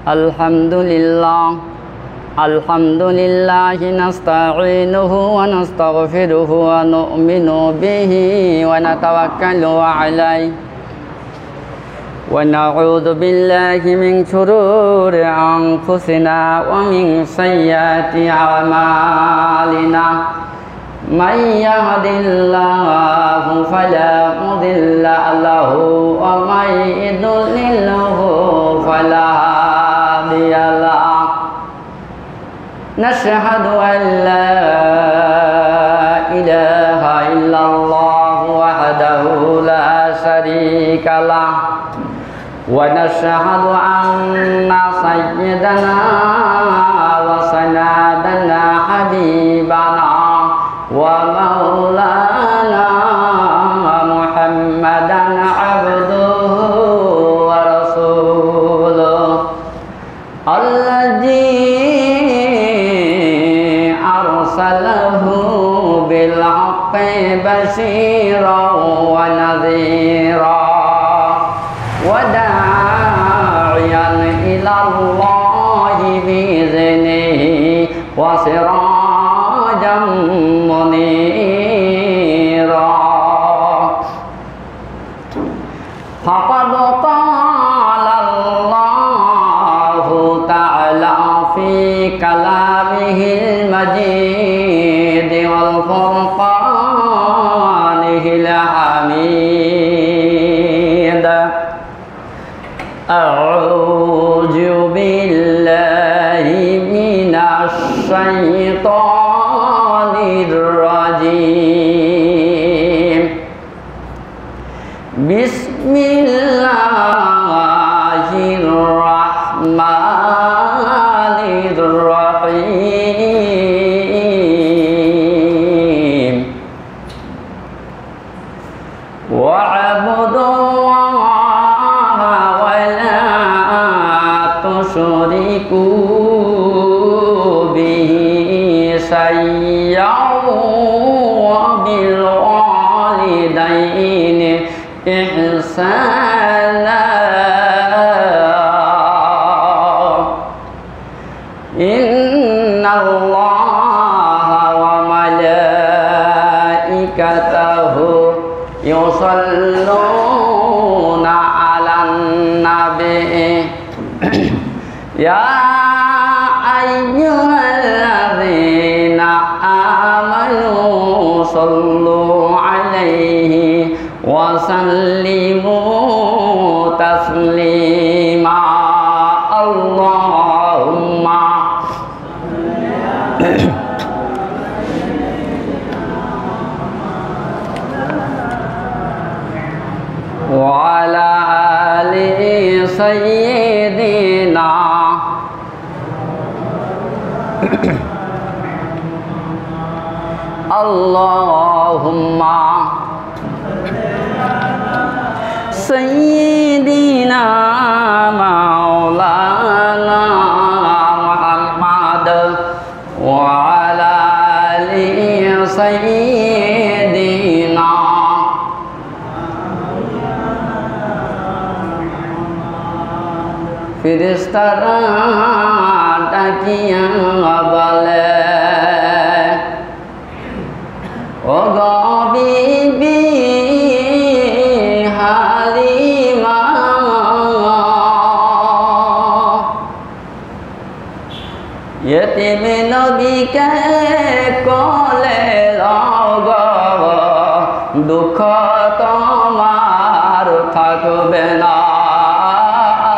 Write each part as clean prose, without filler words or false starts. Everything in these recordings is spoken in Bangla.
Alhamdulillah nasta'inuhu wa nastaghfiruhu wa nu'minu bihi wa natawakkalu alayhi wa na'udzu billahi min shururi anfusina wa min sayyiati a'malina. Man yahdihillahu fala mudilla lahu wa man yudlilhu fala hadiya lahu. Nashhadu an la ilaha illallah wahdahu la sharika lah wa nashhadu anna sayyidana wa sanadana habibana wa maulana Muhammadan abduhu wa rasuluh alladzi arsalahu bil haqqi bashiran wa nadhiran wa da'iyan ila Allahi bi iznihi wa sirajan فقد قال الله تعالى في كلامه المجيد والفرقانه الحميد أعوذ بالله من الشيطان الرجيم بسم الله الرحمن الرحيم واعبدوا الله ولا تشركوا به شيئا وبالوالدين إحسانا إن الله وملائكته يصلون على النبي يا أيها الذين آمنوا صلوا عليه وسلموا تسليما اللهم وعلى آل سيدنا اللهم سيدنا مولانا محمد وعلى آل سيدنا ফেরেশতারা ডাকিয়া বলে ও গো বিবি হালিমা ইতিম নবীকে কোলে লও গো দুঃখ তোমার থাকবে না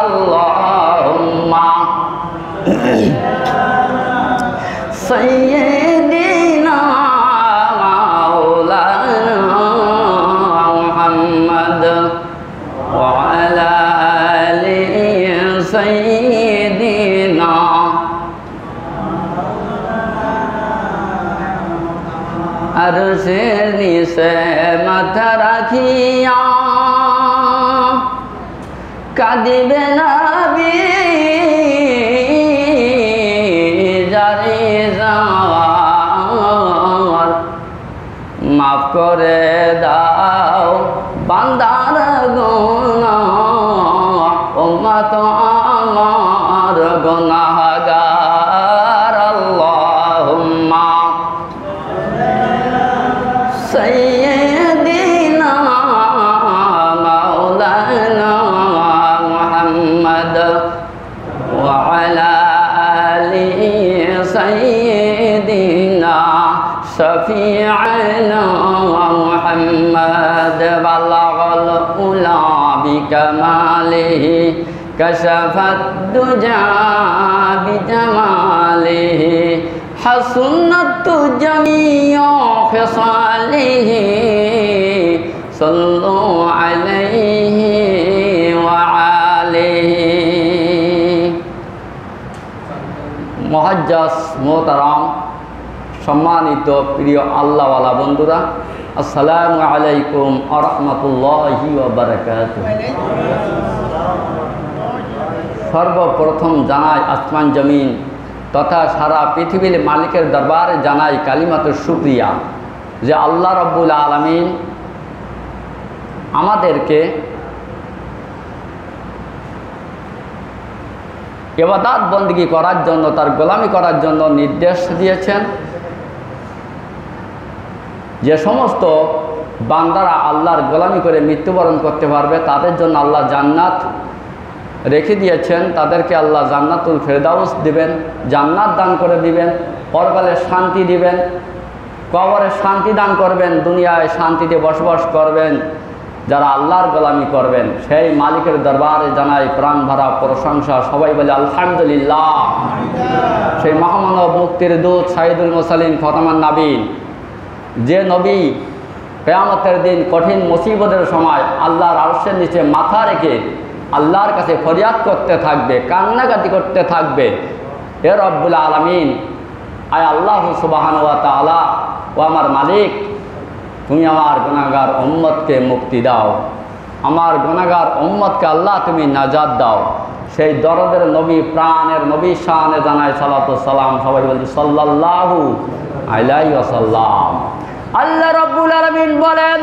আল্লাহুম্মা সাইয়্যিদিনা মাওলানা মুহাম্মদ ওয়া আলা আলি সাইয়্যিদিনা আরশের নিচে মাথা রাখিয়া কাঁদিবে নবী জারি যাওয়ার মাফ করে দাও বান্দার গুনাহ উম্মত আমার গুনাহগার আল্লাহুম্মা সাইয়্যিদিনা মাওলানা মুহাম্মদ ওয়া আলা আলি সাইয়্যিদিনা শফি'ানা মুহাম্মদ বালাগাল উলা বিকামালিহি كشفت الدجى بجماله حسنت جميع خصاله صلوا عليه وعليه মুআজ্জাজ মোহতারাম সম্মানিত প্রিয় আল্লাহওয়ালা বন্ধুরা, আসসালামু আলাইকুম ওয়া রাহমাতুল্লাহি ওয়া বারাকাতুহু। সর্বপ্রথম জানাই আসমান জমিন তথা সারা পৃথিবীর মালিকের দরবারে জানাই কালিমাতুর শুকরিয়া যে আল্লাহ রাব্বুল আলামিন আমাদেরকে ইবাদত বندگی করার জন্য, তার গোলামি করার জন্য নির্দেশ দিয়েছেন। যে সমস্ত বান্দারা আল্লাহর গোলামি করে মৃত্যুবরণ করতে পারবে তাদের জন্য আল্লাহ জান্নাত রেখে দিয়েছেন। তাদেরকে আল্লাহ জান্নাতুল ফেরদাউস দিবেন, জান্নাত দান করে দিবেন, পরকালে শান্তি দিবেন, কবরে শান্তি দান করবেন, দুনিয়ায় শান্তিতে বসবাস করবেন। যারা আল্লাহর গোলামি করবেন সেই মালিকের দরবারে জানাই প্রাণ ভরা প্রশংসা। সবাই বলে আলহামদুলিল্লাহ। সেই মহামানব মুক্তির দূত সাইদুল মুরসালিন খতামান নবীন, যে নবী কিয়ামতের দিন কঠিন মুসিবতের সময় আল্লাহর আরশের নিচে মাথা রেখে আল্লাহর কাছে ফরিয়াদ করতে থাকবে, কান্নাকাটি করতে থাকবে, হে রব্বুল আলামিন, আয় আল্লাহ সুবহানাহু ওয়া তাআলা, ও আমার মালিক, তুমি আমার গুনাহগার উম্মতকে মুক্তি দাও, আমার গুনাহগার উম্মতকে আল্লাহ তুমি নাজাত দাও। সেই দরদের নবী, প্রাণের নবী শানে জানায় সালাতু সালাম। সবাই বলছি সাল্লাল্লাহু আলাইহি ওয়াসাল্লাম। আল্লাহ রাব্বুল আলামিন বলেন,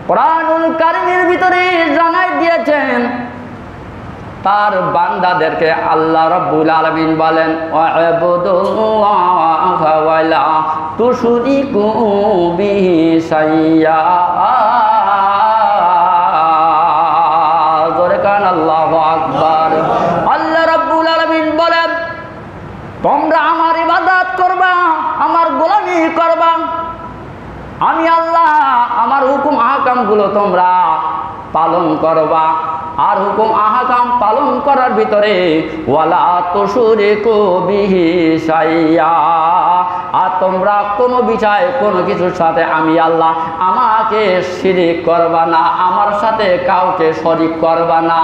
কোরআনুল কারীমের ভিতরে জানাই দিয়েছেন তার বান্দাদেরকে। আল্লাহ রাব্বুল আলামিন বলেন, ওয়া'বুদুল্লাহা ওয়া লা তুশরিকু বিহি শাইয়্যা। জোরে কান আল্লাহু আকবার। আল্লাহ রাব্বুল আলামিন বলেন, তোমরা আমার ইবাদত করবা, আমার গোলামি করবা। আমি আল্লাহ আমার হুকুম আহকামগুলো তোমরা পালন করবা। আর হুকুম আহকাম পালন করার ভিতরে ওয়ালা তুশরিকু বিহি শাইয়্যা, আর তোমরা কোনো বিষয় কোনো কিছুর সাথে আমি আল্লাহ আমাকে শিরিক করবা না, আমার সাথে কাউকে শরীক করবা না।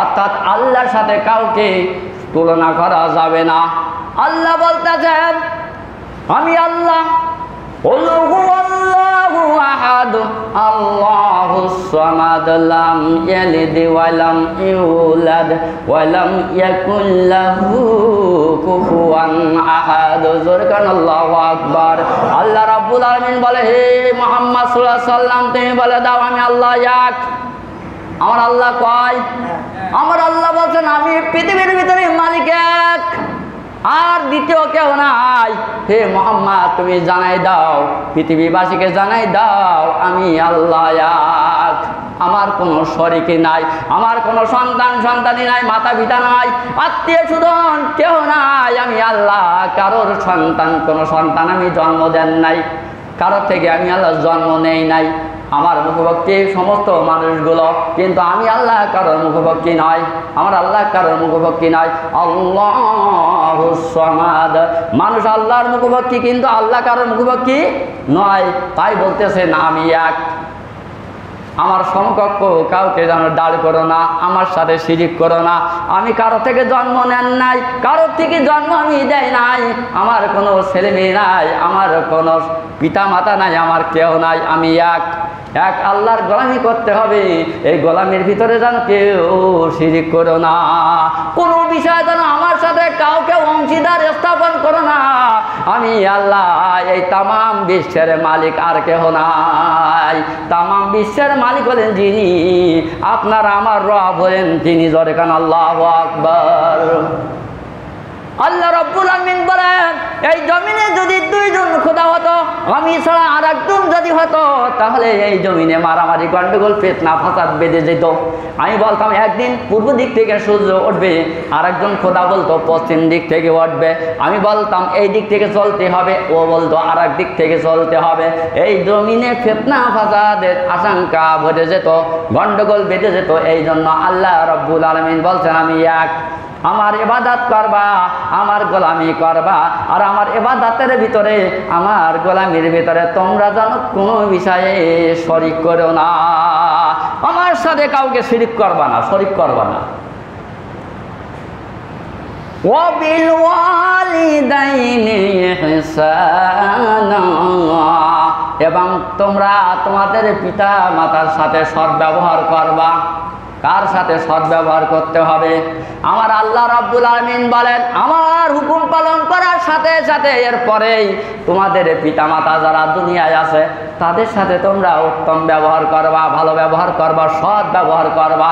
অর্থাৎ আল্লাহর সাথে কাউকে তুলনা করা যাবে না। আল্লাহ বলতেছেন, আমি আল্লাহ আল্লাহু আহাদ আল্লাহুস সামাদ লাম ইয়ালিদ ওয়া লাম ইউলাদ ওয়া লাম ইয়াকুল লাহু কুফুয়ান আহাদ। জোরে কান আল্লাহু আকবার। আল্লাহ রাব্বুল আলামিন বলে, হে মুহাম্মদ সাল্লাল্লাহু আলাইহি সাল্লাম, তুমি বলে দাও আমি আল্লাহ এক। আমার আল্লাহ কয়? আমার আল্লাহ বলছেন আমি পৃথিবীর ভিতরে মালিক এক, আর দ্বিতীয় কেউ নাই। হে মুহাম্মদ, তুমি জানাই দাও, পৃথিবীবাসীকে জানাই দাও আমি আল্লাহ এক, আমার কোনো শরীকি নাই, আমার কোনো সন্তানি নাই, মাতা পিতা নাই, আত্মীয় স্বজন কেউ নাই। আমি আল্লাহ কারোর কোনো সন্তান আমি জন্ম দেন নাই, কারোর থেকে আমি আল্লাহ জন্ম নেই নাই। আমার মুখপক্ষী সমস্ত মানুষগুলো, কিন্তু আমি আল্লাহ কারোর মুখপক্ষী নয়, আমার আল্লাহ কারোর মুখপক্ষী নয়। আল্লাহুস সামাদ, মানুষ আল্লাহর মুখপক্ষী কিন্তু আল্লাহ কারোর মুখপক্ষী নয়। তাই বলতেছেন আমি এক, আমার সমকক্ষ কাউকে যেন দাঁড় করো না, আমার সাথে শিরিক করো না। আমি কারো থেকে জন্ম নেন নাই, কারোর থেকে জন্ম আমি দেয় নাই, আমার কোনো ছেলে মেয়ে নাই, আমার কোনো পিতা মাতা নাই, আমার কেউ নাই। আমি এক, এক আল্লাহর গোলামি করতে হবে। এই গোলামির ভিতরে যেন কেউ শিরিক করো না, কোনো বিষয় যেন আমার সাথে কাউকে অংশীদার স্থাপন করো না। আমি আল্লাহ, এই তামাম বিশ্বের মালিক আর কেহ নাই। তামাম বিশ্বের মালিক হলেন যিনি, আপনার আমার রব হলেন তিনি। জোরে কান আল্লাহু আকবার। আল্লাহ রাব্বুল আমিন বলেন, এই জমিনে যদি দুইজন খোদা হতো, আমি ছাড়া আর একজন যদি হতো, তাহলে এই জমিনে মারামারি গন্ডগোল ফিতনা ফাসাদ বেঁধে যেত। আমি বলতাম একদিন পূর্ব দিক থেকে সূর্য উঠবে, আর একজন খোদা বলতো পশ্চিম দিক থেকে উঠবে। আমি বলতাম এই দিক থেকে চলতে হবে, ও বলতো আর এক দিক থেকে চলতে হবে। এই জমিনে ফিতনা ফাসাদের আশঙ্কা বেঁধে যেত, গন্ডগোল বেঁধে যেত। এই জন্য আল্লাহ রাব্বুল আলামিন বলছেন, আমি এক, আমার ইবাদত করবা, আমার গোলামি করবা। আর আমার ইবাদতের ভিতরে, আমার গোলামির ভিতরে তোমরা জানো কোনো বিষয়ে শরীক করো না। আমার সাথে কাউকে শিরিক করবা না, শরীক করবা না। ওয়াবিল ওয়ালিদাইনি ইহসানা, এবং তোমরা তোমাদের পিতা মাতার সাথে সদ্ব্যবহার করবা। কার সাথে সদ্ব্যবহার করতে হবে? আমার আল্লাহ রাব্বুল আলামিন বলেন, আমার হুকুম পালন করার সাথে সাথে এরপরেই তোমাদের পিতামাতা যারা দুনিয়ায় আছে তাদের সাথে তোমরা উত্তম ব্যবহার করবা, ভালো ব্যবহার করবা, সৎ ব্যবহার করবা,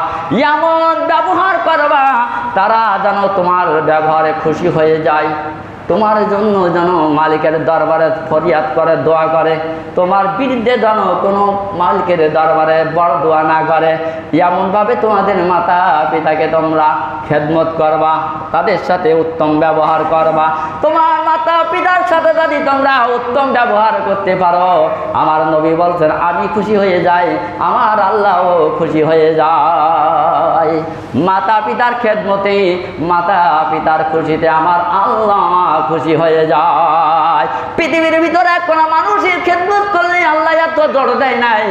এমন ব্যবহার করবা তারা যেন তোমার ব্যবহারে খুশি হয়ে যায়। তোমার জন্য যেন মালিকের দরবারে ফরিয়াদ করে, দোয়া করে। তোমার বিরুদ্ধে যেন কোনো মালিকের দরবারে বড় দোয়া না করে। এমনভাবে তোমাদের মাতা পিতাকে তোমরা খেদমত করবা, তাদের সাথে উত্তম ব্যবহার করবা। তোমার মাতা পিতার সাথে যদি তোমরা উত্তম ব্যবহার করতে পারো, আমার নবী বলছেন আমি খুশি হয়ে যাই, আমার আল্লাহও খুশি হয়ে যায়। মাতা পিতার খেদমতে, মাতা পিতার খুশিতে আমার আল্লাহ খুশি হয়ে যায়। পৃথিবীর ভিতরে কোনো মানুষের খেদমত করলে আল্লাহ এত জোর দেয় নাই,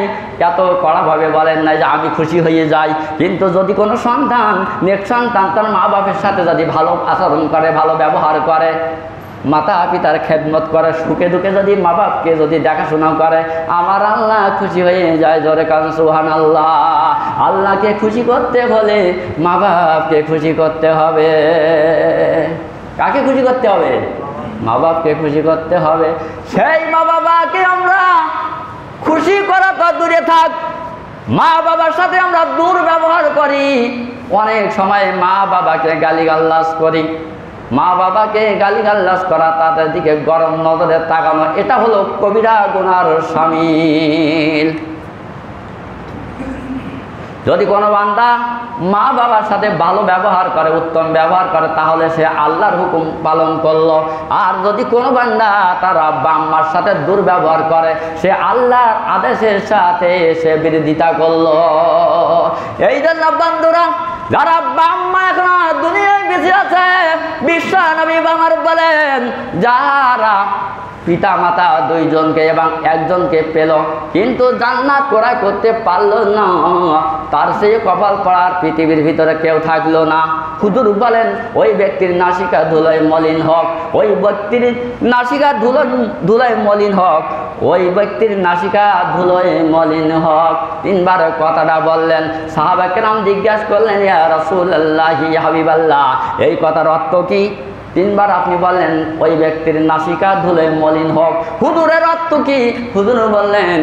এত কড়াভাবে বলেন নাই যে আমি খুশি হয়ে যাই। কিন্তু যদি কোনো সন্তান, নেক সন্তান তার মা বাপের সাথে যদি ভালো আচরণ করে, ভালো ব্যবহার করে, মাতা পিতার খেদমত করে, সুখে দুঃখে যদি মা বাপকে যদি দেখাশোনা করে, আমার আল্লাহ খুশি হয়ে যায়। জোরে কান সুবহানাল্লাহ। আল্লাহকে খুশি করতে হলে মা বাপকে খুশি করতে হবে। কাকে খুশি করতে হবে? মা বাপকে খুশি করতে হবে। সেই মা বাবাকে আমরা খুশি করা তো দূরে থাক, মা বাবার সাথে আমরা দুর্ব্যবহার করি। অনেক সময় মা বাবাকে গালিগালাজ করি। মা বাবাকে গালিগালাজ করা, তাদের দিকে গরম নজরে তাকানো, এটা হলো কবিরা গুনার শামিল। যদি কোনো বান্দা মা বাবার সাথে ভালো ব্যবহার করে, উত্তম ব্যবহার করে, তাহলে সে আল্লাহর হুকুম পালন করলো। আর যদি কোনো বান্দা তার আব্বা আম্মার সাথে দুর্ব্যবহার করে, সে আল্লাহর আদেশের সাথে সে বিরোধিতা করলো। এই জন্য বন্ধুরা, যারা আব্বা আম্মা এখন দুনিয়ায় বেঁচে আছে, বিশ্ব নবী আমার বলেন, যারা পিতা মাতা দুইজনকে এবং একজনকে পেল কিন্তু জান্নাত ক্রয় করতে পারলো না, তার সেই কপাল পড়ার পৃথিবীর ভিতরে কেউ থাকলো না। হুজুর বলেন, ওই ব্যক্তির নাসিকা ধুলোয় মলিন হোক, ওই ব্যক্তির নাসিকা ধুলোয় মলিন হোক, ওই ব্যক্তির নাসিকা ধুলোয় মলিন হোক। তিনবার কথাটা বললেন। সাহাবা কেরাম জিজ্ঞাসা করলেন, ইয়া রাসূলুল্লাহ, ইয়া হাবিবাল্লাহ, এই কথার অর্থ কি? তিনবার আপনি বললেন ওই ব্যক্তির নাসিকা ধুলে মলিন হোক, হুজুরের অর্থ কি? হুজুর বললেন,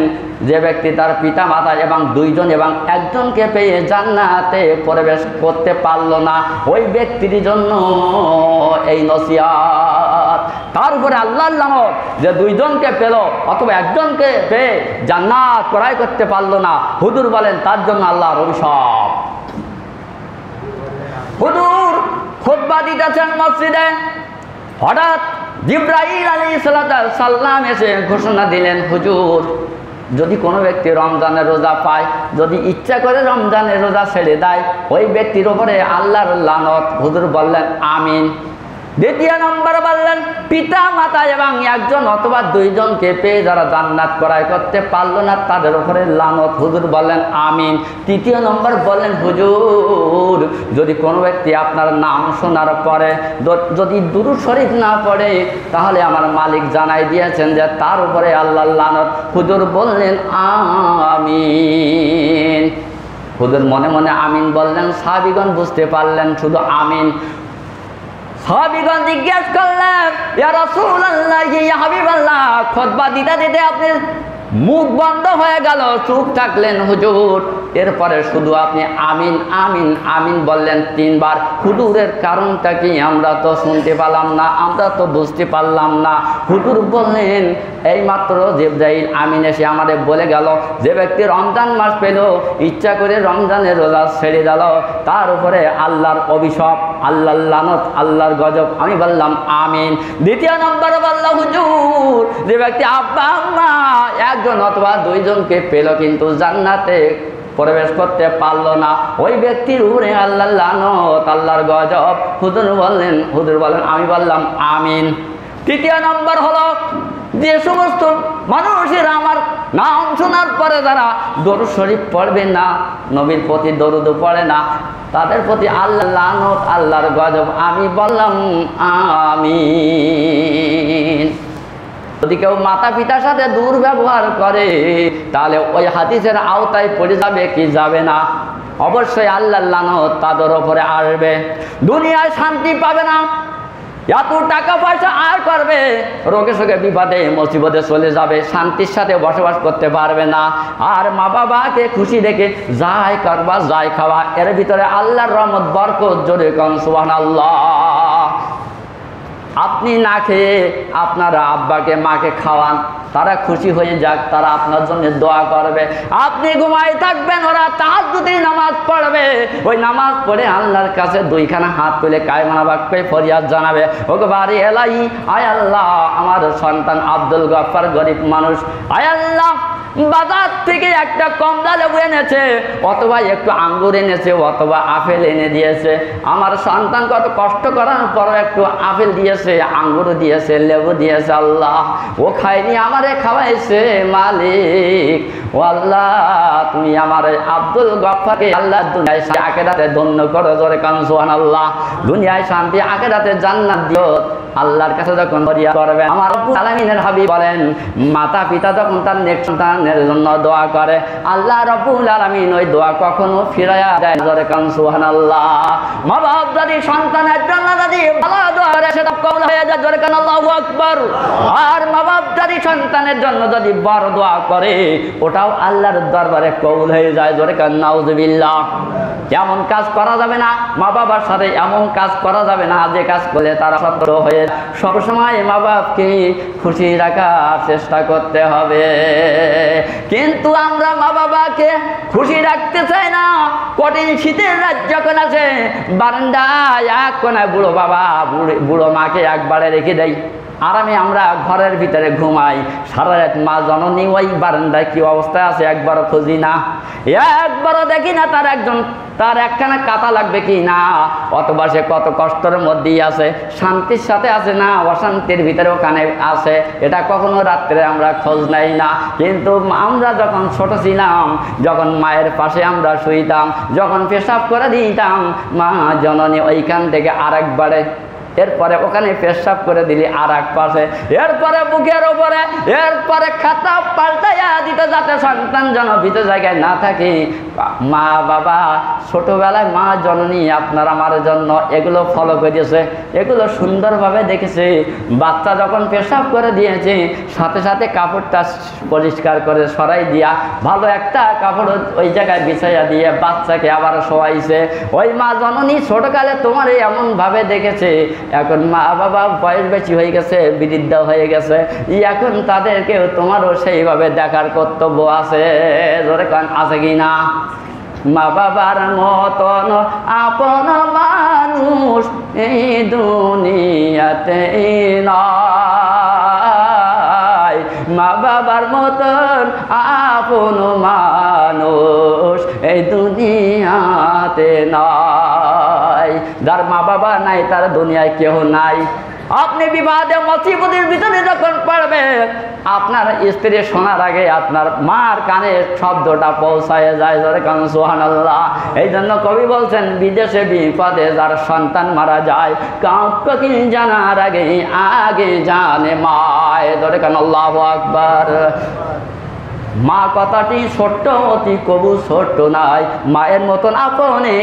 যে ব্যক্তি তার পিতা মাতা এবং দুইজন এবং একজনকে পেয়ে জান্নাতে প্রবেশ করতে পারলো না, ওই ব্যক্তির জন্য এই নসিহত। তার উপরে আল্লাহর লানত, যে দুইজনকে পেল অথবা একজনকে পেয়ে জান্নাত ক্রয় করতে পারলো না, হুজুর বলেন তার জন্য আল্লাহর অভিশাপ। হুজুর খুতবা দিতেছেন মসজিদে, হঠাৎ জিবরাইল আলাইহিস সালাম এসে ঘোষণা দিলেন, হুজুর যদি কোনো ব্যক্তি রমজানের রোজা পায়, যদি ইচ্ছা করে রমজানের রোজা ছেড়ে দেয়, ওই ব্যক্তির ওপরে আল্লাহর লানত। হুজুর বললেন আমিন। দ্বিতীয় নম্বর বললেন, পিতা মাতা এবং একজন অথবা দুইজনকে পেয়ে যারা জান্নাত ক্রয় করতে পারলো না, তাদের উপরে লানত। হুজুর বললেন আমিন। তৃতীয় নম্বর বললেন, হুজুর যদি কোনো ব্যক্তি আপনার নাম শোনার পরে যদি দুরূদ শরীফ না পড়ে, তাহলে আমার মালিক জানাই দিয়েছেন যে তার উপরে আল্লাহর লানত। হুজুর বললেন আমিন। হুজুর মনে মনে আমিন বললেন, সাহাবীগণ বুঝতে পারলেন শুধু আমিন। সাহাবীগণ জিজ্ঞেস করলেন, ইয়া রাসূলুল্লাহ, ইয়া হাবিবাল্লাহ, খুতবা দিতে দিতে আপনি মুখ বন্ধ হয়ে গেল, চুপ থাকলেন হুজুর। এরপরে শুধু আপনি আমিন আমিন আমিন বললেন 3 বার। হুজুরের কারণটা কি আমরা তো শুনতে পেলাম না, আমরা তো বুঝতে পারলাম না। হুজুর বললেন, এইমাত্র জিবরাইল আমিন এসে আমাদের বলে গেল, যে ব্যক্তি রমজান মাস পেল, ইচ্ছা করে রমজানের রোজা ছেড়ে দিল, তার উপরে আল্লাহর অভিশাপ, আল্লাহর লানত, আল্লাহর গজব। আমি বললাম আমিন। দ্বিতীয় নম্বরে বলল হুজুর, যে ব্যক্তি আব্বা আম্মা একজন অথবা 2 জনকে পেল কিন্তু জান্নাতে প্রবেশ করতে পারলো না, ওই ব্যক্তির উপরে আল্লাহর লানত, আল্লাহর গজব। হুজুর বললেন আমি বললাম আমিন। তৃতীয় নম্বর হলো, যে সমস্ত মানুষেরা আমার নাম শোনার পরে যারা দরুদ শরীফ পড়বে না, নবীর প্রতি দরুদ পড়ে না, তাদের প্রতি আল্লাহর লানত, আল্লাহর গজব। আমি বললাম আমিন। যদি কেউ মাতা পিতার সাথে দুর্ব্যবহার করে, তাহলে ওই হাদিসের আওতায় পড়ে যাবে কি যাবে না? অবশ্যই আল্লাহর লানত তাদের উপরে আসবে। দুনিয়ায় শান্তি পাবে না, এত টাকা পয়সা আর করবে, রোগে শোকে বিপদে মুসিবতে চলে যাবে, শান্তির সাথে বসবাস করতে পারবে না। আর মা বাবাকে খুশি দেখে যাই করবা যাই খাওয়া, এর ভিতরে আল্লাহর রহমত, বরকত। জোরে কোন সুবহানাল্লাহ। আপনি না খেয়ে আপনার আব্বাকে মাকে খাওয়ান, তারা খুশি হয়ে যাক, তারা আপনার জন্য দোয়া করবে। আপনি ঘুমাই থাকবেন, ওরা তাহাজ্জুদের নামাজ পড়বে, ওই নামাজ পড়ে আল্লাহর কাছে 2খানা হাত তুলে কায়মানা বাক্যে ফরিয়াদ জানাবে, ওগো বাড়ি এলাই, আয় আল্লাহ, আমার সন্তান আব্দুল গফফার গরিব মানুষ, আয় আল্লাহ, বাজার থেকে একটা কমলা লেবু এনেছে, অথবা একটু আঙ্গুর এনেছে, অথবা আপেল এনে দিয়েছে। আমার সন্তান কত কষ্ট করার পরও একটু আপেল দিয়েছে, আঙ্গুর দিয়েছে, লেবু দিয়েছে, আল্লাহ ও খায়নি, আমারে খাওয়াইছে। মালিক ও আল্লাহ, তুমি আমার আব্দুল গফফারকে আল্লাহ দুনিয়ায় আখিরাতে ধন্য করো। জোরে কান সুবহানাল্লাহ। দুনিয়ায় শান্তি, আখিরাতে জান্নাত দিও। আল্লাহর কাছে যখন ফরিয়াদ করবে, আমার রব্বুল আলামিনের হাবিব বলেন, মাতা পিতা যখন তার নেক সন্তানের জন্য দোয়া করে, আল্লাহ রব্বুল আলামিন ওই দোয়া কখনো ফিরাইয়া দেয় না। জোরে কান সুবহানাল্লাহ। মা বাপ যদি সন্তানের জন্য যদি ভালো দোয়া করে, সেটা কবুল হয়ে যায়। জোরে কান আল্লাহু আকবার। আর মা বাপ যদি সন্তানের জন্য যদি বড় দোয়া করে, ওটাও আল্লাহর দরবারে কবুল হয়ে যায়। জোরে কান নাউযুবিল্লাহ। এমন কাজ করা যাবে না, মা বাবার সাথে এমন কাজ করা যাবে না যে কাজ করলে তারা সন্তুষ্ট হয়ে। সবসময় মা বাপকে খুশি রাখার চেষ্টা করতে হবে, কিন্তু আমরা মা বাবাকে খুশি রাখতে চাই না। কঠিন শীতের রাত যখন আছে, বারান্দায় এক কোনায় বুড়ো বাবা বুড়ো মাকে একবারে রেখে দেয়, আরামে আমরা ঘরের ভিতরে ঘুমাই। সারা রাত মা জননী ওই বারান্দায় কি অবস্থায় আছে একবারও খুঁজি না, একবারও দেখি না তার একখানা কাঁথা লাগবে কি না, অথবা সে কত কষ্টের মধ্যেই আছে, শান্তির সাথে আছে না অশান্তির ভিতরে ওখানে আছে, এটা কখনো রাত্রে আমরা খোঁজ নেই না। কিন্তু আমরা যখন ছোট ছিলাম, যখন মায়ের পাশে আমরা শুইতাম, যখন পেশাব করে দিতাম, মা জননী ওইখান থেকে আরেকবারে, এরপরে ওখানে পেশাব করে দিলি আর এক পাশে, এরপরে বুকের ওপরে, এরপরে খাতা পাল্টাইয়া দিতে, যাতে সন্তান যেন ভিতর জায়গায় না থাকে। মা বাবা ছোটবেলায় মা জননী আপনার আমার জন্য এগুলো ফলো করেছে, এগুলো সুন্দরভাবে দেখেছে। বাচ্চা যখন পেশাব করে দিয়েছে, সাথে সাথে কাপড়টা পরিষ্কার করে সরাই দিয়া ভালো একটা কাপড় ওই জায়গায় বিছাইয়া দিয়ে বাচ্চাকে আবার শোয়াইছে। ওই মা জননী ছোটকালে তোমার এমনভাবে দেখেছে। এখন মা বাবা বয়স বেশি হয়ে গেছে, বৃদ্ধ হয়ে গেছে, এখন তাদেরকেও তোমারও সেইভাবে দেখার কর্তব্য আছে। জোরে কান আছে কি না? মা বাবার মতন আপন মানুষ এই দুনিয়াতে নাই, মা বাবার মতন আপন মানুষ এই দুনিয়াতে নাই। যার মা বাবা নাই, তার দুনিয়ায় কেউ নাই। আপনি বিবাদে মুসিবতের ভিতরে যখন পড়বেন, আপনার স্ত্রী শোনার আগে আপনার মার কানে শব্দটা পৌঁছায় যায়, জোরে কান সুবহানাল্লাহ। এই জন্য কবি বলছেন, বিদেশে বিপদে যার সন্তান মারা যায়, কাউকে জানার আগে আগে জানে মায়, জোরে কান আল্লাহু আকবার। মা কথাটি ছোট্ট অতি কবু ছোট্ট নাই, মায়ের মতন আপনে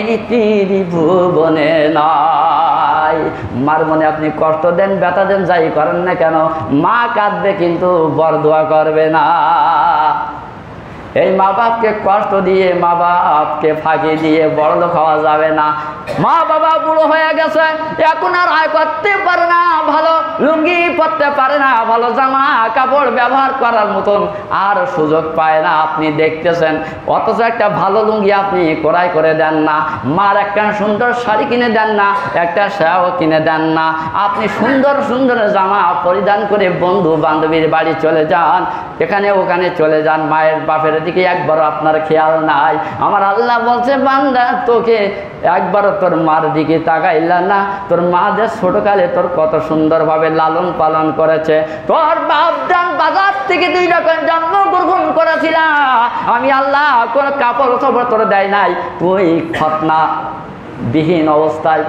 ভুবনে নাই। মার মনে আপনি কষ্ট দেন, ব্যথা দেন, যাই করেন না কেন, মা কাঁদবে কিন্তু বরদোয়া করবে না। এই মা বাপকে কষ্ট দিয়ে, মা বাপকে ফাঁকি দিয়ে বড়লোক হওয়া যাবে না। মা বাবা বুড়ো হয়ে গেছে, এখন আর আয় করতে পারে না, ভালো লুঙ্গি পরতে পারে না, ভালো জামা কাপড় ব্যবহার করার মতন আর সুযোগ পায় না। আপনি দেখতেছেন, অথচ একটা ভালো লুঙ্গি আপনি ক্রয় করে দেন না, মার একটা সুন্দর শাড়ি কিনে দেন না, একটা শাও কিনে দেন না। আপনি সুন্দর সুন্দর জামা পরিধান করে বন্ধু বান্ধবীর বাড়ি চলে যান, এখানে ওখানে চলে যান, মায়ের বাপের দিকে একবারও আপনার খেয়াল নাই। আমার আল্লাহ বলছে, বান্দা তোকে একবারও তোর মার দিকে তাকাইলা না। তোর মা যে ছোটকালে তোর কত সুন্দরভাবে লালন পালন করেছে, তোর বাপ দান বাজার থেকে তুই যখন জন্মগ্রহণ করেছিল, আমি আল্লাহ কোনো কাপড় চোপড় তোর দেয় নাই, তুই খতনা বিহীন অবস্থায়।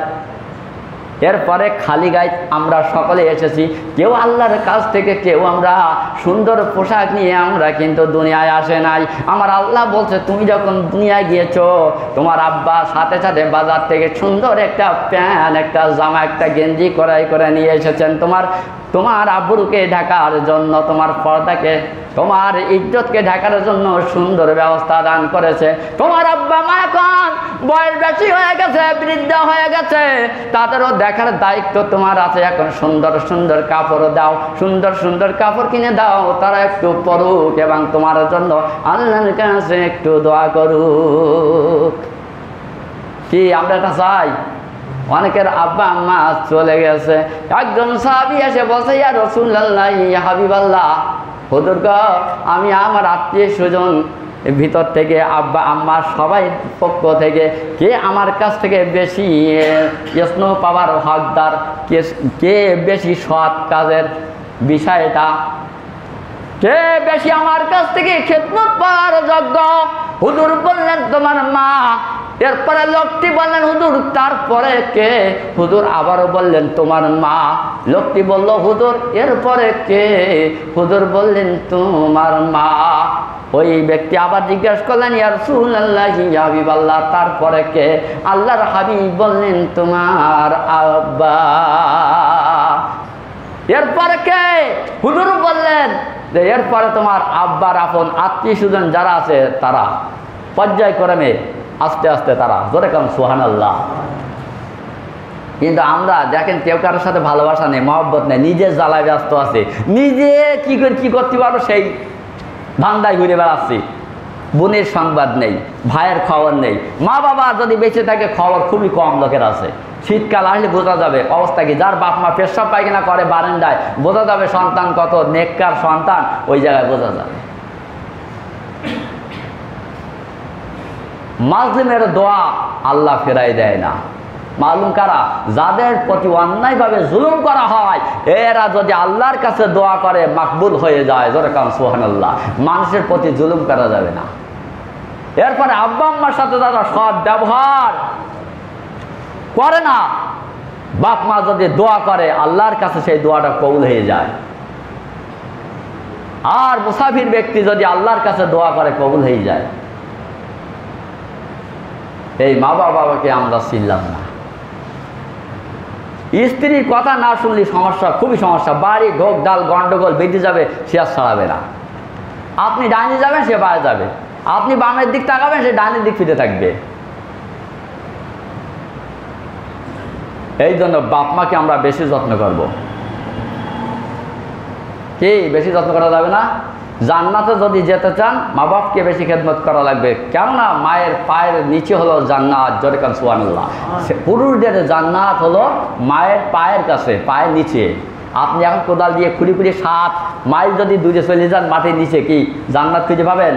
এরপরে খালি গায়ে আমরা সকলে এসেছি, কেউ আল্লাহর কাছ থেকে, কেউ আমরা সুন্দর পোশাক নিয়ে আমরা কিন্তু দুনিয়ায় আসে নাই। আমার আল্লাহ বলছে, তুমি যখন দুনিয়ায় গিয়েছো, তোমার আব্বা সাথে সাথে বাজার থেকে সুন্দর একটা প্যান্ট, একটা জামা, একটা গেঞ্জি ক্রয় করে নিয়ে এসেছেন। তোমার আব্বুকে ঢাকার জন্য, তোমার পর্দাকে, তোমার ইজ্জতকে ঢাকার জন্য সুন্দর ব্যবস্থা দান করেছে। তোমার আব্বা মা এখন বয়স বেশি হয়ে গেছে, বৃদ্ধ হয়ে গেছে, তাদেরও দেখার দায়িত্ব তোমার আছে। এখন সুন্দর সুন্দর কাপড় দাও, সুন্দর সুন্দর কাপড় কিনে দাও, তারা একটু পড়ুক এবং তোমার জন্য আল্লাহর কাছে একটু দোয়া করুক। কি আমরা এটা চাই? অনেকের আব্বা আম্মা চলে গেছে, একজন সাহাবী এসে বলছে, ইয়া রাসূলুল্লাহ, ইয়া হাবিবাল্লাহ, হুজুর গো, আমি আমার আত্মীয় স্বজন ভিতর থেকে, আব্বা আম্মা সবাই পক্ষ থেকে, কে আমার কাছ থেকে বেশি স্নেহ পাওয়ার হকদার, কে বেশি সৎ কাজের বিষয়টা, কে বেশি আমার কাছ থেকে খেদমত পাওয়ার যোগ্য? হুজুর বললেন, তোমার মা। এরপরে লোকটি বললেন, হুজুর তারপরে কে? হুজুর আবারও বললেন, তোমার মা। লোকটি বলল, হুজুর এরপরে কে? হুজুর বললেন, তোমার মা। ওই ব্যক্তি আবার জিজ্ঞাসা করলেন, ইয়া রাসূলুল্লাহ, ইয়া হাবিবাল্লাহ, তারপরে কে? আল্লাহর হাবিব বললেন, তোমার আব্বা। এরপরে কে? হুজুর বললেন যে এরপরে তোমার আব্বার আপন আত্মীয় স্বজন যারা আছে, তারা পর্যায়ক্রমে আস্তে আস্তে তারা, জোরে কারণ সুবহানাল্লাহ। কিন্তু আমরা দেখেন, কেউ কারোর সাথে ভালোবাসা নেই, মহব্বত নেই, নিজের জ্বালায় ব্যস্ত আছে, নিজে কি করতে পারবো সেই ধান্দায় ঘুরে বেড়াচ্ছি। বোনের সংবাদ নেই, ভাইয়ের খবর নেই, মা বাবা যদি বেঁচে থাকে খবর খুবই কম লোকের আছে। শীতকাল আসলে বোঝা যাবে অবস্থা কি, যার বাপ মা পেশাব পায়খানা করে বারান্দায়, বোঝা যাবে সন্তান কত নেককার সন্তান, ওই জায়গায় বোঝা যাবে। মাজলুমের দোয়া আল্লাহ ফেরাই দেয় না। মালুম কারা? যাদের প্রতি অন্যায়ভাবে জুলুম করা হয়, এরা যদি আল্লাহর কাছে দোয়া করে মাকবুল হয়ে যায়, জোরে কারণ সুবহানাল্লাহ। মানুষের প্রতি জুলুম করা যাবে না। এরপরে আব্বা আম্মার সাথে যারা সৎ ব্যবহার করে না, বাপ মা যদি দোয়া করে, আল্লাহর কাছে সেই দোয়াটা কবুল হয়ে যায়। আর মুসাফির ব্যক্তি যদি আল্লাহর কাছে দোয়া করে, কবুল হয়ে যায়। এই মা বাবাকে আমরা চিনলাম না। স্ত্রীর কথা না শুনলে সমস্যা, খুবই সমস্যা। বাড়ি ঢোক ডাল গন্ডগোল বেঁধে যাবে, সে আর ছাড়াবে না। আপনি ডাইনে যাবেন, সে বায়ে যাবে। আপনি বামের দিক তাকাবেন, সে ডাইনের দিক ফিরে থাকবে। এই জন্য বাপ মাকে আমরা বেশি যত্ন করব। কি বেশি যত্ন করা যাবে না? জান্নাতে যদি যেতে চান, মা বাপকে বেশি খেদমত করা লাগবে। কেননা মায়ের পায়ের নিচে হলো জান্নাত, জোরে কান সুবহানাল্লাহ। পুরুষদের জান্নাত হলো মায়ের পায়ের কাছে, পায়ের নিচে। আপনি এখন কোদাল দিয়ে খুঁড়ি 7 মাইল যদি দূরে চলে যান মাটির নিচে, কি জান্নাত খুঁজে পাবেন?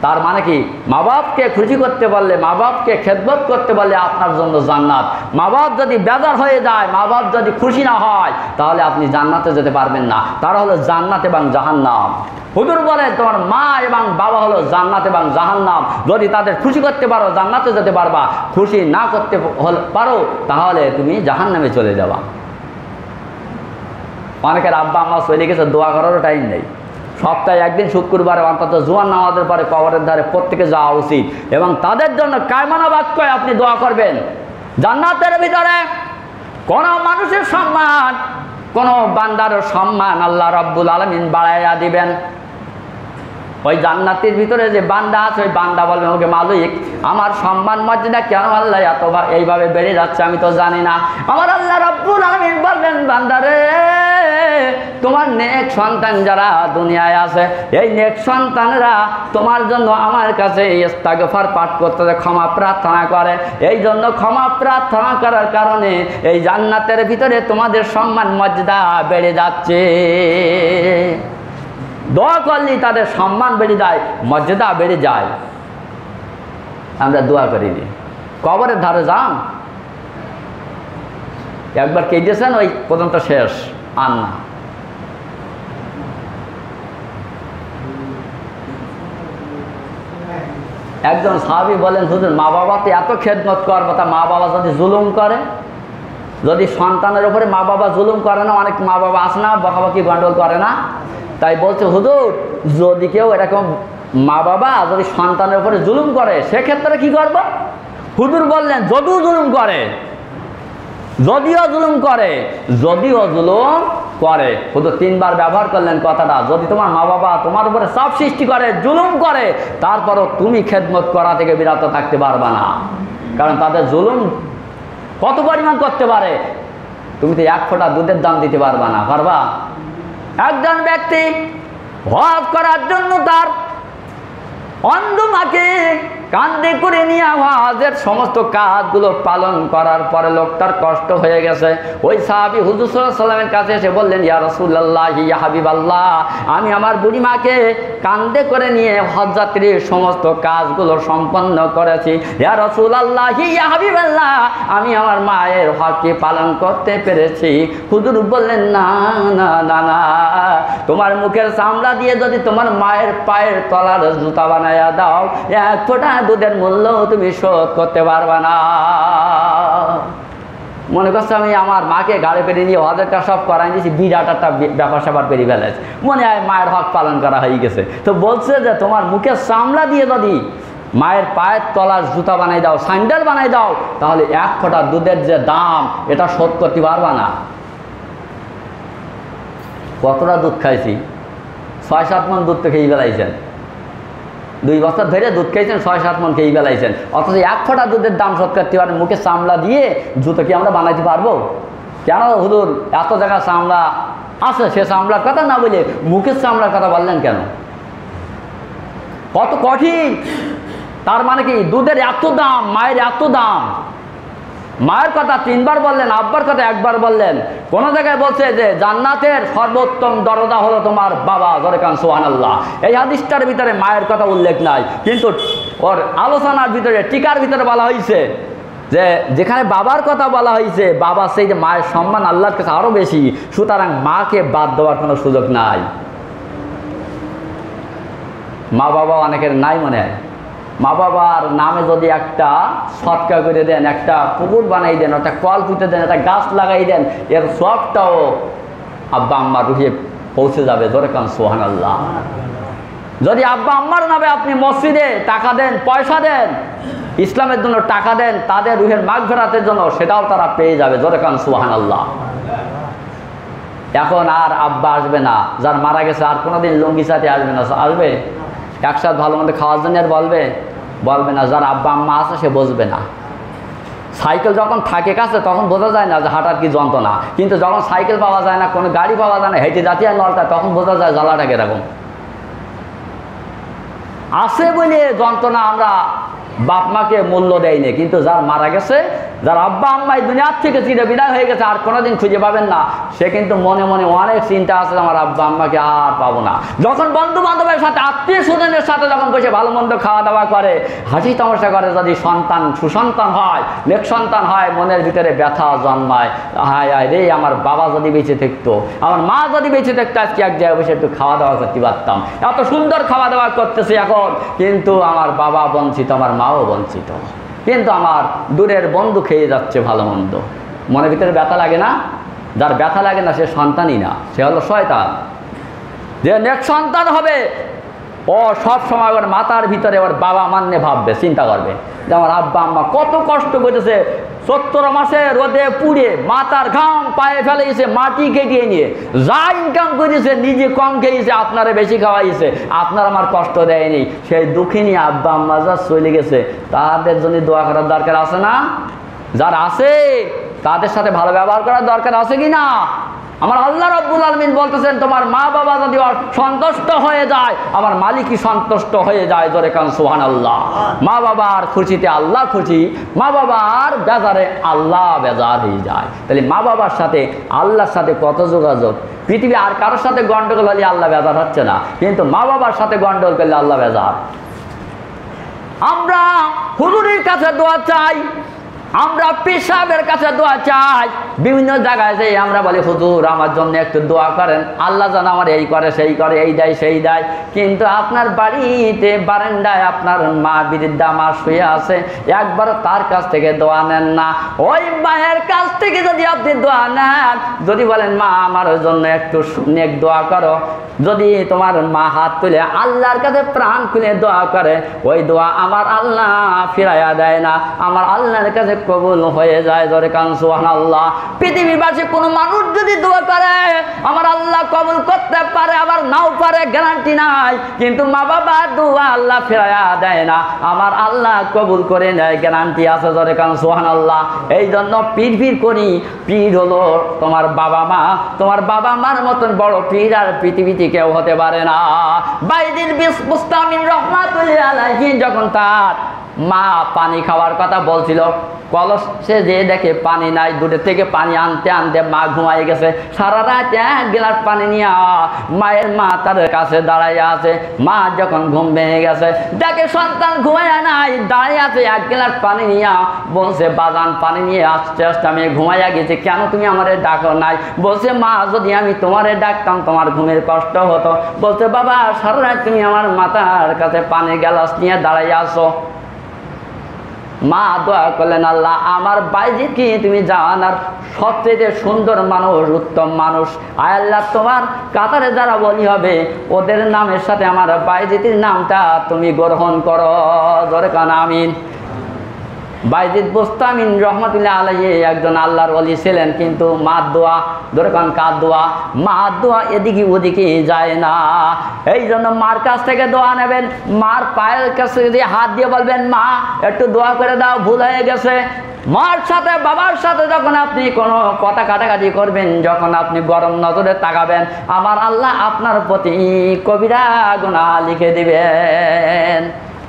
তার মানে কি, মা বাপকে খুশি করতে পারলে, মা বাপকে খেদমত করতে পারলে আপনার জন্য জান্নাত। মা বাপ যদি বেজার হয়ে যায়, মা বাপ যদি খুশি না হয়, তাহলে আপনি জান্নাতে যেতে পারবেন না। তারা হলো জান্নাত এবং জাহান্নাম। হুজুর বলে তোমার মা এবং বাবা হলো জান্নাত এবং জাহান্নাম। যদি তাদের খুশি করতে পারো জান্নাতে যেতে পারবা, খুশি না করতে পারো তাহলে তুমি জাহান্নামে চলে যাবা। অনেকের আব্বা আম্মা চলে গেছে, দোয়া করারও টাইম নেই। সপ্তাহে একদিন শুক্রবারে অন্তত জুমার নামাজের পরে কবরের ধারে প্রত্যেকে যাওয়া উচিত এবং তাদের জন্য কায়মানা বাক্যে আপনি দোয়া করবেন। জান্নাতের ভিতরে কোন মানুষের সম্মান, কোন বান্দার সম্মান আল্লাহ রাব্বুল আলামিন বাড়াইয়া দিবেন। ওই জান্নাতের ভিতরে যে বান্দা আছে, ওই বান্দা বলবে ওকে মালিক আমার সম্মান মর্যাদা কেন আল্লাহ এত এইভাবে বেড়ে যাচ্ছে আমি তো জানি না। আমার আল্লাহ রাব্বুল আলামিন বলবেন বান্দারে তোমার নেক সন্তান যারা দুনিয়ায় আছে, এই নেক সন্তানরা তোমার জন্য আমার কাছে ইস্তিগফার পাঠ করতে, ক্ষমা প্রার্থনা করে। এই জন্য ক্ষমা প্রার্থনা করার কারণে এই জান্নাতের ভিতরে তোমাদের সম্মান মর্যাদা বেড়ে যাচ্ছে। দোয়া করলেই তাদের সম্মান বেড়ে যায়, মর্যাদা বেড়ে যায়। আমরা দোয়া করিনি। কবরের ধারে যান, একবার কেটেছেন ওই পর্যন্ত শেষ, আর না। একজন সাহাবী বলেন হুজুর মা বাবা তো এত খেদমত করবো, তা মা বাবা যদি জুলুম করে, যদি সন্তানের উপরে মা বাবা জুলুম করে না, অনেক মা বাবা আসে না বকাবকি গন্ডগোল করে না, তাই বলছে হুজুর যদি কেউ এরকম মা বাবা যদি সন্তানের উপরে জুলুম করে সেক্ষেত্রে কি করব? হুজুর বললেন যদিও জুলুম করে, যদিও জুলুম করে, যদিও জুলুম করে। হুজুর তিনবার ব্যবহার করলেন কথাটা। যদি তোমার মা বাবা তোমার উপরে চাপ সৃষ্টি করে, জুলুম করে, তারপরও তুমি খেদমত করা থেকে বিরত থাকতে পারবা না। কারণ তাদের জুলুম কত পরিমাণ করতে পারে, তুমি তো এক ফোঁটা দুধের দাম দিতে পারবা না, পারবা? একজন ব্যক্তি হজ করার জন্য তার অন্ধ মাকে কাঁধে করে নিয়ে হজের সমস্ত কাজগুলো পালন করার পরে লোকটার কষ্ট হয়ে গেছে। ওই সাহাবী হুজুর সাল্লাল্লাহু আলাইহি ওয়াসাল্লামের কাছে এসে বললেন ইয়া রাসূলুল্লাহ ইয়া হাবিবাল্লাহ, আমি আমার বুড়িমাকে কাঁধে করে নিয়ে হজ যাত্রীর সমস্ত কাজগুলো সম্পন্ন করেছি। ইয়া রাসূলুল্লাহ ইয়া হাবিবাল্লাহ, আমি আমার মায়ের হককে পালন করতে পেরেছি। হুজুর বললেন না না না না, তোমার মুখের চামড়া দিয়ে যদি তোমার মায়ের পায়ের তলার জুতা বানাইয়া দাও, এক ফোঁটা দুধের মূল্য তুমি শোধ করতে পারবা না। মনে করছো আমি আমার মাকে গাড়ি পেরিয়ে নিয়ে হজের কাজ সব করাই দিয়েছি, বিরাট একটা ব্যাপার স্যাপার পেরিয়ে ফেলেছে, মনে হয় মায়ের হক পালন করা হয়ে গেছে। তো বলছে যে তোমার মুখের চামড়া দিয়ে যদি মায়ের পায়ের তলার জুতা বানাই দাও, স্যান্ডেল বানাই দাও, তাহলে এক ফোঁটা দুধের যে দাম এটা শোধ করতে পারবা না। কতটা দুধ খাইছি? ৬-৭ মণ দুধ তো খেয়ে ফেলাইছেন। 2 বছর ধরে দুধ খেয়েছেন, 6-7 মণ খেয়ে ফেলাইছেন, অথচ এক ফোঁটা দুধের দাম শোধ করতে পারেন। মুখে চামড়া দিয়ে জুতো কি আমরা বানাইতে পারবো? কেন হুজুর এত জায়গা চামড়া আছে, সে চামড়ার কথা না বলে মুখের চামড়ার কথা বললেন কেন? কত কঠিন। তার মানে কি দুধের এত দাম, মায়ের এত দাম। মায়ের কথা 3 বার বললেন, আব্বার কথা 1 বার বললেন। কোন জায়গায় বলছে যে জান্নাতের সর্বোত্তম দরজা হলো তোমার বাবা, জোরে কান সুবহানাল্লাহ। এই হাদিসটার ভিতরে মায়ের কথা উল্লেখ নাই, কিন্তু ওর আলোচনার ভিতরে টিকার ভিতরে বলা হয়েছে যে যেখানে বাবার কথা বলা হয়েছে, বাবা সেই যে মায়ের সম্মান আল্লাহর কাছে আরো বেশি, সুতরাং মাকে বাদ দেওয়ার কোনো সুযোগ নাই। মা বাবা অনেকের নাই মনে হয়। মা বাবার নামে যদি একটা সৎকা করে দেন, একটা পুকুর বানাই দেন, একটা কল পুঁতে দেন, একটা গাছ লাগাই দেন, এর সবটাও আব্বা আম্মার রুহে পৌঁছে যাবে। জোরে কান সুবহানাল্লাহ। যদি আব্বা আম্মার নামে আপনি মসজিদে টাকা দেন, পয়সা দেন, ইসলামের জন্য টাকা দেন, তাদের রুহের মাগফিরাতের জন্য, সেটাও তারা পেয়ে যাবে। জোরে কান সুবহানাল্লাহ। এখন আর আব্বা আসবে না, যার মারা গেছে আর কোনোদিন লুঙ্গি সাথে আসবে না। আসবে একসাথে ভালো মন্দ খাওয়ার জন্য আর বলবে না। যার আব্বা আম্মা আছে সে বুঝবে না। সাইকেল যখন থাকে কাছে তখন বোঝা যায় না যে হাঁটার কি যন্ত্রণা, কিন্তু যখন সাইকেল পাওয়া যায় না, কোনো গাড়ি পাওয়া যায় না, হেঁটে জাতীয় নলটা, তখন বোঝা যায় জ্বালাটা কিরকম। আছে বলে যন্ত্রণা আমরা বাপ মাকে মূল্য দেয়নি, কিন্তু যার মারা গেছে যার আব্বা আম্মা এই দুনিয়ার থেকে চিরে বিদায় হয়ে গেছে, আর কোনোদিন খুঁজে পাবেন না, সে কিন্তু মনে মনে অনেক চিন্তা আছে আমার আব্বা আম্মাকে আর পাবো না। যখন বন্ধু বান্ধবের সাথে আত্মীয় স্বজনের সাথে যখন বসে ভালো মন্দ খাওয়া দাওয়া করে, হাসি তামাশা করে, যদি সন্তান সুসন্তান হয়, নেক সন্তান হয়, মনের ভিতরে ব্যথা জন্মায়, হায় হায় রে আমার বাবা যদি বেঁচে থাকতো, আমার মা যদি বেঁচে থাকতো, আজকে এক জায়গায় বসে একটু খাওয়া দাওয়া করতে পারতাম, এত সুন্দর খাওয়া দাওয়া করতেছি এখন, কিন্তু আমার বাবা বঞ্চিত, আমার মাও বঞ্চিত, কিন্তু আমার দূরের বন্ধু খেয়ে যাচ্ছে ভালো মন্দ। মনের ভিতরে ব্যথা লাগে না? যার ব্যথা লাগে না সে সন্তানই না, সে হলো শয়তান। যে নেক সন্তান হবে ও সব সময় ওর মাথার ভিতরে ওর বাবা মান্যে ভাববে, চিন্তা করবে যে আমার আব্বা আম্মা কত কষ্ট করেছে, 70 মাসে রোদে পুড়ে মাথার ঘাম পায়ে ফেলেছে, মাটি কেটিয়ে নিয়ে যা ইনকাম করেছে, নিজে কম খেয়েছে, আপনারা বেশি খাওয়াইছে, আপনার আমার কষ্ট দেয়নি। সেই দুঃখিনী আব্বা আম্মা যা চলে গেছে, তাদের জন্য দোয়া করার দরকার আছে না? যারা আছে তাদের সাথে ভালো ব্যবহার করার দরকার আছে কি না? আমার আল্লাহ রাব্বুল আলামিন বলতেছেন, তোমার মা বাবা যদি সন্তুষ্ট হয়ে যায়, আমার মালিকই সন্তুষ্ট হয়ে যায়। জোরে কান সুবহানাল্লাহ। মা বাবার খুশিতে আল্লাহ খুশি, মা বাবার বেজারে আল্লাহ বেজার হয়ে যায়। তাহলে মা বাবার সাথে আল্লাহর সাথে কত যোগাযোগ। পৃথিবী আর কারোর সাথে গন্ডগোল হলে আল্লাহ বেজার হচ্ছে না, কিন্তু মা বাবার সাথে গন্ডগোল করলে আল্লাহ বেজার। আমরা হুজুরের কাছে দোয়া চাই, আমরা পীর সাহেবের কাছে দোয়া চাই, বিভিন্ন জায়গায় যাই আমরা বলি হুজুর আমার জন্য একটু দোয়া করেন, আল্লাহ যেন আমার এই করে সেই করে, এই দেয় সেই দেয়। কিন্তু আপনার বাড়িতে বারান্দায় আপনার মা বৃদ্ধা মা শুয়ে আছে, একবারও তার কাছ থেকে দোয়া নেন না। ওই মায়ের কাছ থেকে যদি আপনি দোয়া নেন, যদি বলেন মা আমার জন্য একটু নেক দোয়া করো, যদি তোমার মা হাত তুলে আল্লাহর কাছে প্রাণ খুলে দোয়া করে, ওই দোয়া আমার আল্লাহ ফিরাইয়া দেয় না, আমার আল্লাহর কাছে কবুল হয়ে যায়। জোরে কান সুবহানাল্লাহ। পৃথিবীবাসী কোনো মানুষ যদি দোয়া করে আমার আল্লাহ কবুল করতে পারে, আবার নাও পারে, গ্যারান্টি নাই, কিন্তু মা বাবা দোয়া আল্লাহ ফিরাইয়া দেয় না, আমার আল্লাহ কবুল করে নেয়, গ্যারান্টি আছে। জোরে কান সুবহানাল্লাহ। এই জন্য পীর করি, পীর হলো তোমার বাবা মা, তোমার বাবা মার মতন বড় পীর আর পৃথিবীতে কেউ হতে পারে না। বাইজিদ বুস্তামি রহমাতুল্লাহ আলাইহি যখন তার মা পানি খাওয়ার কথা বলছিল, কলসে যে দেখে পানি নাই, দূরের থেকে পানি আনতে আনতে মা ঘুমাই গেছে, সারা রাত 1 গ্লাস পানি নিয়ে মায়ের মা তার কাছে দাঁড়াইয়া আছে। মা যখন ঘুম ভেঙে গেছে, দেখে সন্তান ঘুমাইয়া নাই, দাঁড়িয়ে আছে 1 গ্লাস পানি নিয়ে, বলছে বাজান পানি নিয়ে আস্তে আস্তে আমি ঘুমাইয়া গেছি, কেন তুমি আমারে ডাকো নাই? বলছে মা যদি আমি তোমারে ডাকতাম তোমার ঘুমের কষ্ট হতো। বলছে বাবা সারা রাত তুমি আমার মাথার কাছে পানি গ্লাস নিয়ে দাঁড়াইয়া আসো। মা দোয়া করলেন, আল্লাহ আমার বাইজিদকে তুমি জানার সবচেয়ে সুন্দর মানুষ, উত্তম মানুষ, আয় আল্লাহ তোমার কাতারে যারা বলি হবে ওদের নামের সাথে আমার বাইজিদের নামটা তুমি গ্রহণ করো। জোরে কান আমিন। বাইজিদ বুস্তামি রহমাতুল্লাহ আলাইহি একজন আল্লাহর ওলি ছিলেন, কিন্তু মার দোয়া, ধরে কান কার দোয়া, মার দোয়া এদিকে ওদিকে যায় না। এই জন্য মার কাছ থেকে দোয়া নেবেন, মার পায়ের কাছে দিয়ে হাত দিয়ে বলবেন মা একটু দোয়া করে দাও, ভুল হয়ে গেছে। মার সাথে বাবার সাথে যখন আপনি কোনো কথা কাটাকাটি করবেন, যখন আপনি গরম নজরে তাকাবেন, আমার আল্লাহ আপনার প্রতি কবিরা গুনাহ লিখে দিবেন।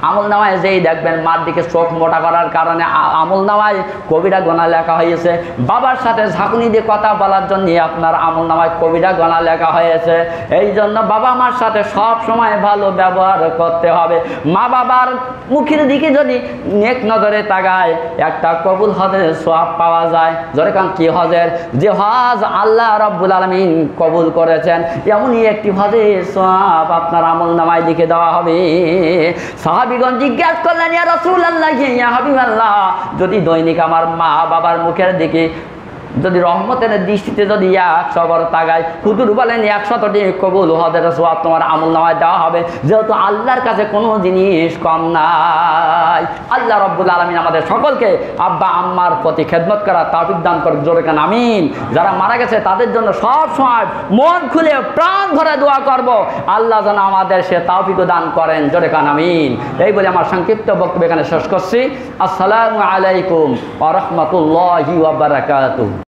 আমল নামায় যেই দেখবেন মার দিকে চোখ মোটা করার কারণে আমল নামায় কবিরা গোনা লেখা হয়েছে, বাবার সাথে ঝাঁকুনি দিয়ে কথা বলার জন্য আপনার আমল নামায় কবিরা গোনা লেখা হয়েছে। এই জন্য বাবা মার সাথে সব সময় ভালো ব্যবহার করতে হবে। মা বাবার মুখের দিকে যদি নেক নজরে তাকায়, একটা কবুল হজের সওয়াব পাওয়া যায়। জোরে কান কি হজের? যে হজ আল্লাহ রাব্বুল আলামিন কবুল করেছেন, এমনই একটি হজের সওয়াব আপনার আমল নামায় লিখে দেওয়া হবে। সাহাবীগণ জিজ্ঞাসা করলেন, ইয়া রাসূলুল্লাহ, ইয়া হাবিবাল্লাহ, যদি দৈনিক আমার মা বাবার মুখের দিকে যদি রহমতের দৃষ্টিতে যদি 100 বার তাকায়, হুজুর বলেন 100টি কবুল হজের সওয়াব তোমার আমলনামায় দেওয়া হবে, যেহেতু আল্লাহর কাছে কোনো জিনিস কম নাই। আল্লাহ রাব্বুল আলামিন আমাদের সকলকে আব্বা আম্মার প্রতি খেদমত করা তৌফিক দান করুন। জোরে কান আমিন। যারা মারা গেছে তাদের জন্য সব সময় মন খুলে প্রাণ ভরে দোয়া করব, আল্লাহ যেন আমাদের সে তৌফিক দান করেন। জোরে কান আমিন। এই বলে আমার সংক্ষিপ্ত বক্তব্য এখানে শেষ করছি। আসসালামু আলাইকুম ওয়া রাহমাতুল্লাহি ওয়া বারাকাতুহু।